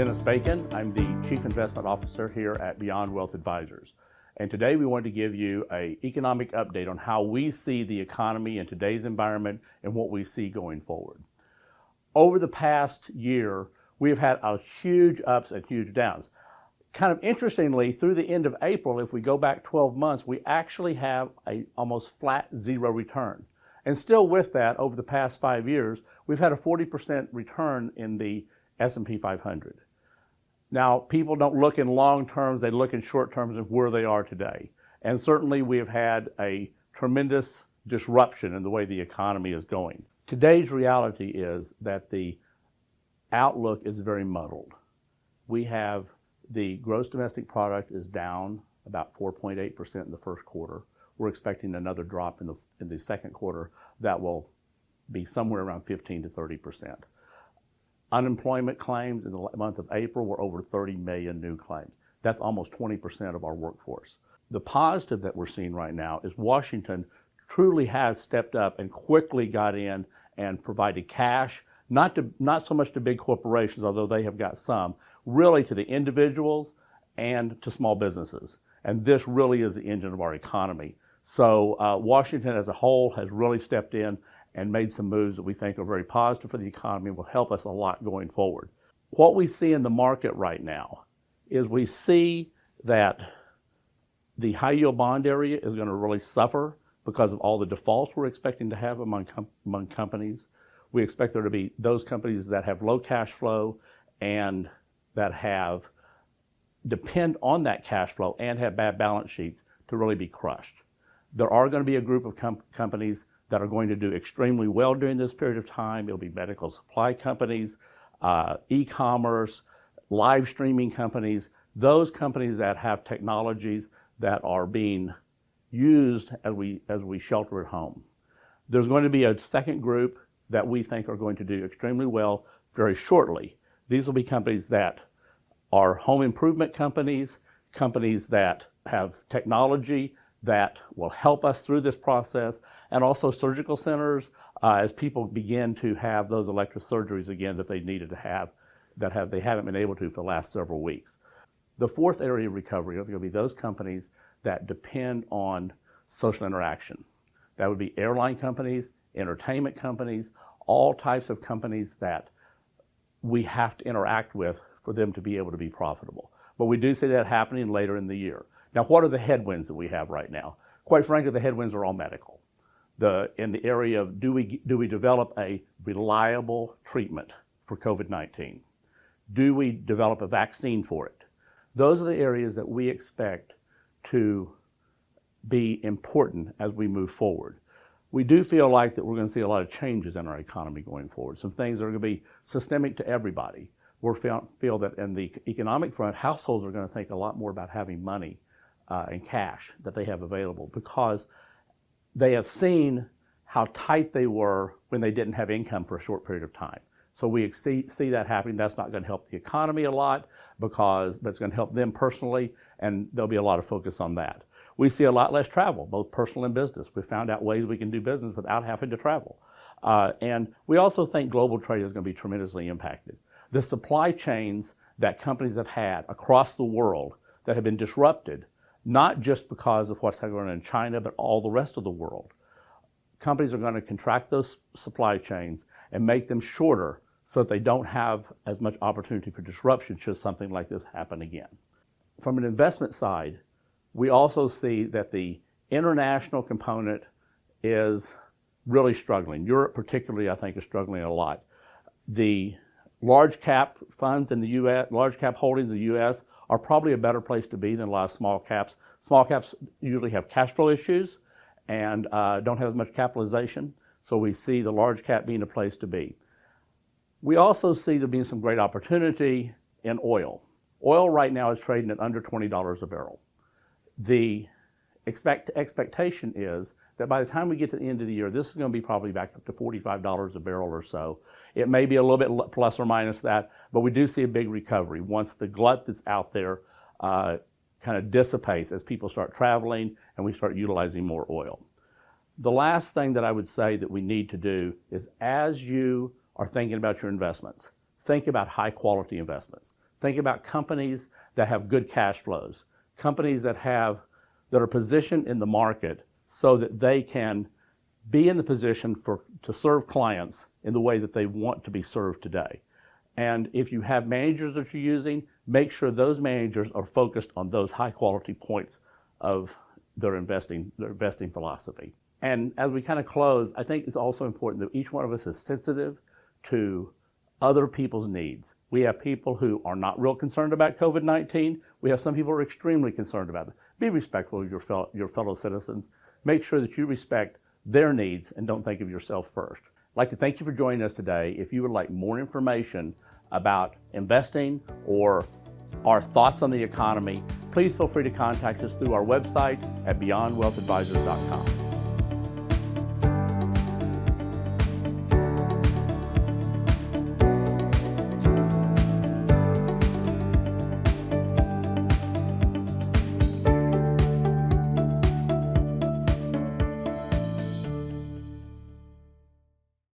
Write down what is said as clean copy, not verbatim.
Dennis Bacon. I'm the Chief Investment Officer here at Beyond Wealth Advisors. And today we want to give you an economic update on how we see the economy in today's environment and what we see going forward. Over the past year, we've had a huge ups and huge downs. Kind of interestingly, through the end of April, if we go back 12 months, we actually have a almost flat zero return. And still with that, over the past 5 years, we've had a 40% return in the S&P 500. Now, people don't look in long terms, they look in short terms of where they are today. And certainly we have had a tremendous disruption in the way the economy is going. Today's reality is that the outlook is very muddled. We have the gross domestic product is down about 4.8% in the first quarter. We're expecting another drop in the second quarter that will be somewhere around 15 to 30%. Unemployment claims in the month of April were over 30 million new claims. That's almost 20% of our workforce. The positive that we're seeing right now is Washington truly has stepped up and quickly got in and provided cash, not so much to big corporations, although they have got some, really to the individuals and to small businesses. And this really is the engine of our economy. So Washington as a whole has really stepped in and made some moves that we think are very positive for the economy and will help us a lot going forward. What we see in the market right now is we see that the high yield bond area is going to really suffer because of all the defaults we're expecting to have among companies. We expect there to be those companies that have low cash flow and that depend on that cash flow and have bad balance sheets to really be crushed. There are going to be a group of companies that are going to do extremely well during this period of time. It'll be medical supply companies, e-commerce, live streaming companies, those companies that have technologies that are being used as we shelter at home. There's going to be a second group that we think are going to do extremely well very shortly. These will be companies that are home improvement companies, companies that have technology that will help us through this process, and also surgical centers as people begin to have those elective surgeries again that they needed to have, they haven't been able to for the last several weeks. The fourth area of recovery are going to be those companies that depend on social interaction. That would be airline companies, entertainment companies, all types of companies that we have to interact with for them to be able to be profitable. But we do see that happening later in the year. Now, what are the headwinds that we have right now? Quite frankly, the headwinds are all medical. In the area of do we develop a reliable treatment for COVID-19? Do we develop a vaccine for it? Those are the areas that we expect to be important as we move forward. We do feel like that we're going to see a lot of changes in our economy going forward. Some things are going to be systemic to everybody. We feel that in the economic front, households are going to think a lot more about having money and cash that they have available because they have seen how tight they were when they didn't have income for a short period of time. So we see that happening. That's not going to help the economy a lot but it's going to help them personally, and there'll be a lot of focus on that. We see a lot less travel, both personal and business. We found out ways we can do business without having to travel. And we also think global trade is going to be tremendously impacted. The supply chains that companies have had across the world that have been disrupted, not just because of what's going on in China, but all the rest of the world. Companies are going to contract those supply chains and make them shorter so that they don't have as much opportunity for disruption should something like this happen again. From an investment side, we also see that the international component is really struggling. Europe particularly, I think, is struggling a lot. The large cap funds in the U.S., large cap holdings in the U.S. are probably a better place to be than a lot of small caps. Small caps usually have cash flow issues and don't have as much capitalization, so we see the large cap being a place to be. We also see there being some great opportunity in oil. Oil right now is trading at under $20 a barrel. The expectation is that by the time we get to the end of the year, this is going to be probably back up to $45 a barrel or so. It may be a little bit plus or minus that, but we do see a big recovery once the glut that's out there kind of dissipates as people start traveling and we start utilizing more oil. The last thing that I would say that we need to do is, as you are thinking about your investments, think about high quality investments. Think about companies that have good cash flows, companies that are positioned in the market so that they can be in the position to serve clients in the way that they want to be served today. And if you have managers that you're using, make sure those managers are focused on those high quality points of their investing philosophy. And as we kind of close, I think it's also important that each one of us is sensitive to other people's needs. We have people who are not real concerned about COVID-19. We have some people who are extremely concerned about it. Be respectful of your fellow citizens. Make sure that you respect their needs and don't think of yourself first. I'd like to thank you for joining us today. If you would like more information about investing or our thoughts on the economy, please feel free to contact us through our website at beyondwealthadvisors.com.